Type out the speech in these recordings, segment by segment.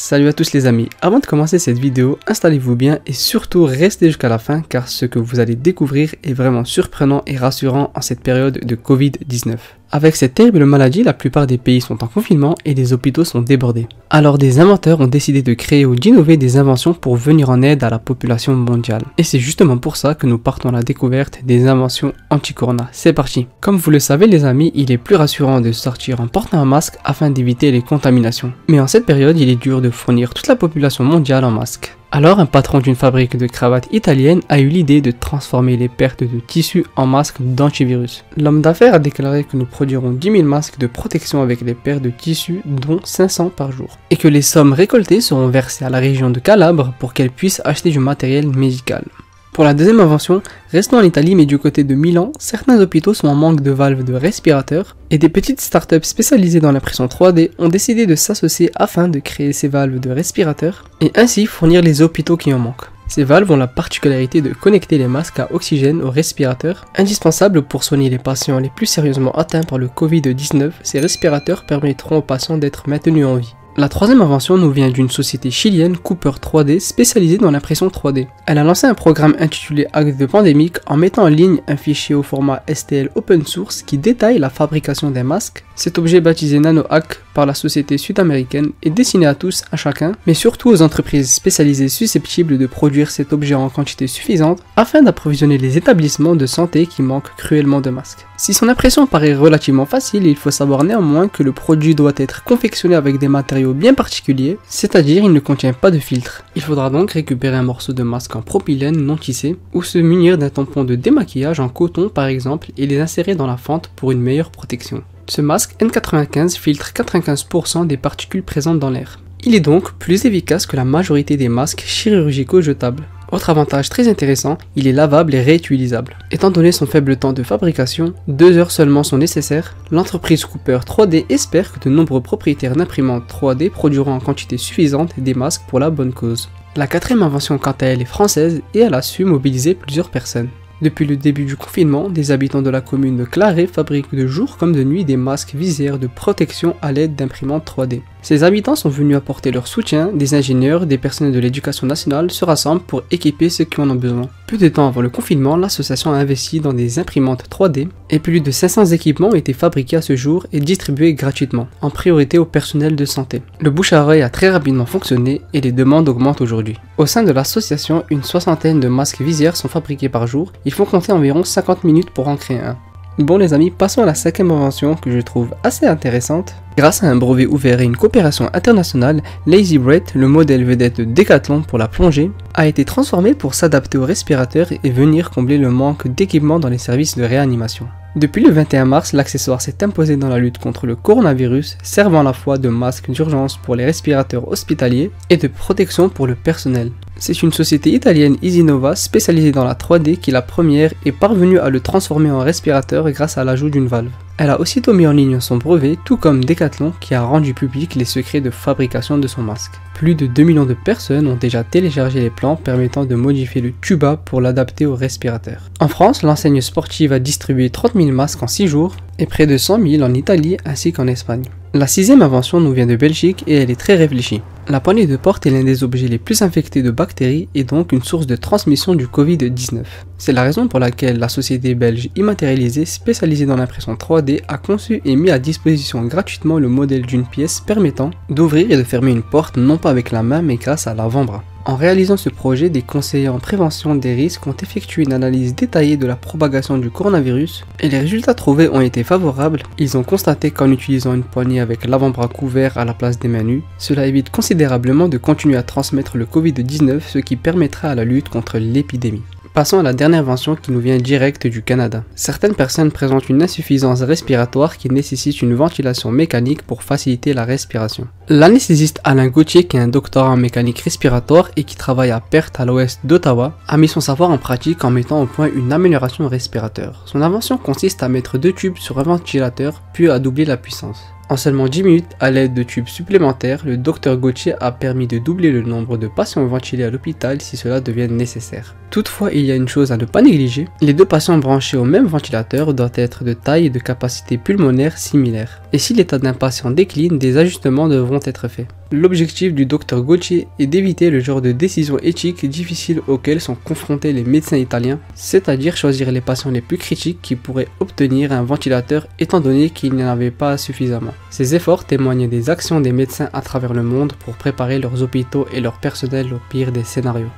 Salut à tous les amis, avant de commencer cette vidéo, installez-vous bien et surtout restez jusqu'à la fin car ce que vous allez découvrir est vraiment surprenant et rassurant en cette période de Covid-19. Avec cette terrible maladie, la plupart des pays sont en confinement et les hôpitaux sont débordés. Alors des inventeurs ont décidé de créer ou d'innover des inventions pour venir en aide à la population mondiale. Et c'est justement pour ça que nous partons à la découverte des inventions anti-corona. C'est parti. Comme vous le savez les amis, il est plus rassurant de sortir en portant un masque afin d'éviter les contaminations. Mais en cette période, il est dur de fournir toute la population mondiale en masque. Alors un patron d'une fabrique de cravates italienne a eu l'idée de transformer les pertes de tissu en masques d'antivirus. L'homme d'affaires a déclaré que nous produirons 10 000 masques de protection avec les pertes de tissu, dont 500 par jour. Et que les sommes récoltées seront versées à la région de Calabre pour qu'elle puisse acheter du matériel médical. Pour la deuxième invention, restons en Italie mais du côté de Milan, certains hôpitaux sont en manque de valves de respirateurs et des petites startups spécialisées dans l'impression 3D ont décidé de s'associer afin de créer ces valves de respirateurs et ainsi fournir les hôpitaux qui en manquent. Ces valves ont la particularité de connecter les masques à oxygène aux respirateurs. Indispensables pour soigner les patients les plus sérieusement atteints par le Covid-19, ces respirateurs permettront aux patients d'être maintenus en vie. La troisième invention nous vient d'une société chilienne Cooper 3D spécialisée dans l'impression 3D. Elle a lancé un programme intitulé Hack the Pandemic en mettant en ligne un fichier au format STL open source qui détaille la fabrication des masques. Cet objet baptisé NanoHack par la société sud-américaine est destiné à tous, à chacun, mais surtout aux entreprises spécialisées susceptibles de produire cet objet en quantité suffisante afin d'approvisionner les établissements de santé qui manquent cruellement de masques. Si son impression paraît relativement facile, il faut savoir néanmoins que le produit doit être confectionné avec des matériaux bien particuliers, c'est-à-dire il ne contient pas de filtre. Il faudra donc récupérer un morceau de masque en propylène non tissé ou se munir d'un tampon de démaquillage en coton par exemple et les insérer dans la fente pour une meilleure protection. Ce masque N95 filtre 95% des particules présentes dans l'air. Il est donc plus efficace que la majorité des masques chirurgicaux jetables. Autre avantage très intéressant, il est lavable et réutilisable. Étant donné son faible temps de fabrication, 2 heures seulement sont nécessaires, l'entreprise Cooper 3D espère que de nombreux propriétaires d'imprimantes 3D produiront en quantité suffisante des masques pour la bonne cause. La quatrième invention quant à elle est française et elle a su mobiliser plusieurs personnes. Depuis le début du confinement, des habitants de la commune de Claré fabriquent de jour comme de nuit des masques visières de protection à l'aide d'imprimantes 3D. Ces habitants sont venus apporter leur soutien, des ingénieurs, des personnels de l'éducation nationale se rassemblent pour équiper ceux qui en ont besoin. Peu de temps avant le confinement, l'association a investi dans des imprimantes 3D et plus de 500 équipements ont été fabriqués à ce jour et distribués gratuitement, en priorité au personnel de santé. Le bouche à oreille a très rapidement fonctionné et les demandes augmentent aujourd'hui. Au sein de l'association, une soixantaine de masques visières sont fabriqués par jour, il faut compter environ 50 minutes pour en créer un. Bon les amis, passons à la cinquième invention que je trouve assez intéressante. Grâce à un brevet ouvert et une coopération internationale, Lazy Brett, le modèle vedette de Decathlon pour la plongée, a été transformé pour s'adapter aux respirateurs et venir combler le manque d'équipement dans les services de réanimation. Depuis le 21 mars, l'accessoire s'est imposé dans la lutte contre le coronavirus, servant à la fois de masque d'urgence pour les respirateurs hospitaliers et de protection pour le personnel. C'est une société italienne Isinova spécialisée dans la 3D qui la première est parvenue à le transformer en respirateur grâce à l'ajout d'une valve. Elle a aussitôt mis en ligne son brevet, tout comme Decathlon qui a rendu public les secrets de fabrication de son masque. Plus de 2 millions de personnes ont déjà téléchargé les plans permettant de modifier le tuba pour l'adapter au respirateur. En France, l'enseigne sportive a distribué 30 000 masques en 6 jours et près de 100 000 en Italie ainsi qu'en Espagne. La sixième invention nous vient de Belgique et elle est très réfléchie. La poignée de porte est l'un des objets les plus infectés de bactéries et donc une source de transmission du Covid-19. C'est la raison pour laquelle la société belge Immatérialisée spécialisée dans l'impression 3D a conçu et mis à disposition gratuitement le modèle d'une pièce permettant d'ouvrir et de fermer une porte non pas avec la main mais grâce à l'avant-bras. En réalisant ce projet, des conseillers en prévention des risques ont effectué une analyse détaillée de la propagation du coronavirus et les résultats trouvés ont été favorables. Ils ont constaté qu'en utilisant une poignée avec l'avant-bras couvert à la place des mains nues, cela évite considérablement de continuer à transmettre le Covid-19, ce qui permettra à la lutte contre l'épidémie. Passons à la dernière invention qui nous vient direct du Canada. Certaines personnes présentent une insuffisance respiratoire qui nécessite une ventilation mécanique pour faciliter la respiration. L'anesthésiste Alain Gauthier, qui est un doctorat en mécanique respiratoire et qui travaille à Perth à l'ouest d'Ottawa, a mis son savoir en pratique en mettant au point une amélioration au respirateur. Son invention consiste à mettre 2 tubes sur un ventilateur puis à doubler la puissance. En seulement 10 minutes, à l'aide de tubes supplémentaires, le Dr Gauthier a permis de doubler le nombre de patients ventilés à l'hôpital si cela devient nécessaire. Toutefois, il y a une chose à ne pas négliger, les 2 patients branchés au même ventilateur doivent être de taille et de capacité pulmonaire similaires. Et si l'état d'un patient décline, des ajustements devront être faits. L'objectif du Dr Gocci est d'éviter le genre de décisions éthiques difficiles auxquelles sont confrontés les médecins italiens, c'est-à-dire choisir les patients les plus critiques qui pourraient obtenir un ventilateur étant donné qu'il n'y en avait pas suffisamment. Ces efforts témoignent des actions des médecins à travers le monde pour préparer leurs hôpitaux et leur personnel au pire des scénarios.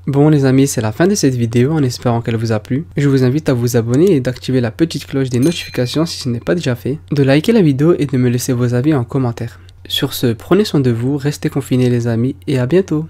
Bon les amis, c'est la fin de cette vidéo en espérant qu'elle vous a plu. Je vous invite à vous abonner et d'activer la petite cloche des notifications si ce n'est pas déjà fait, de liker la vidéo et de me laisser vos avis en commentaire. Sur ce, prenez soin de vous, restez confinés les amis et à bientôt.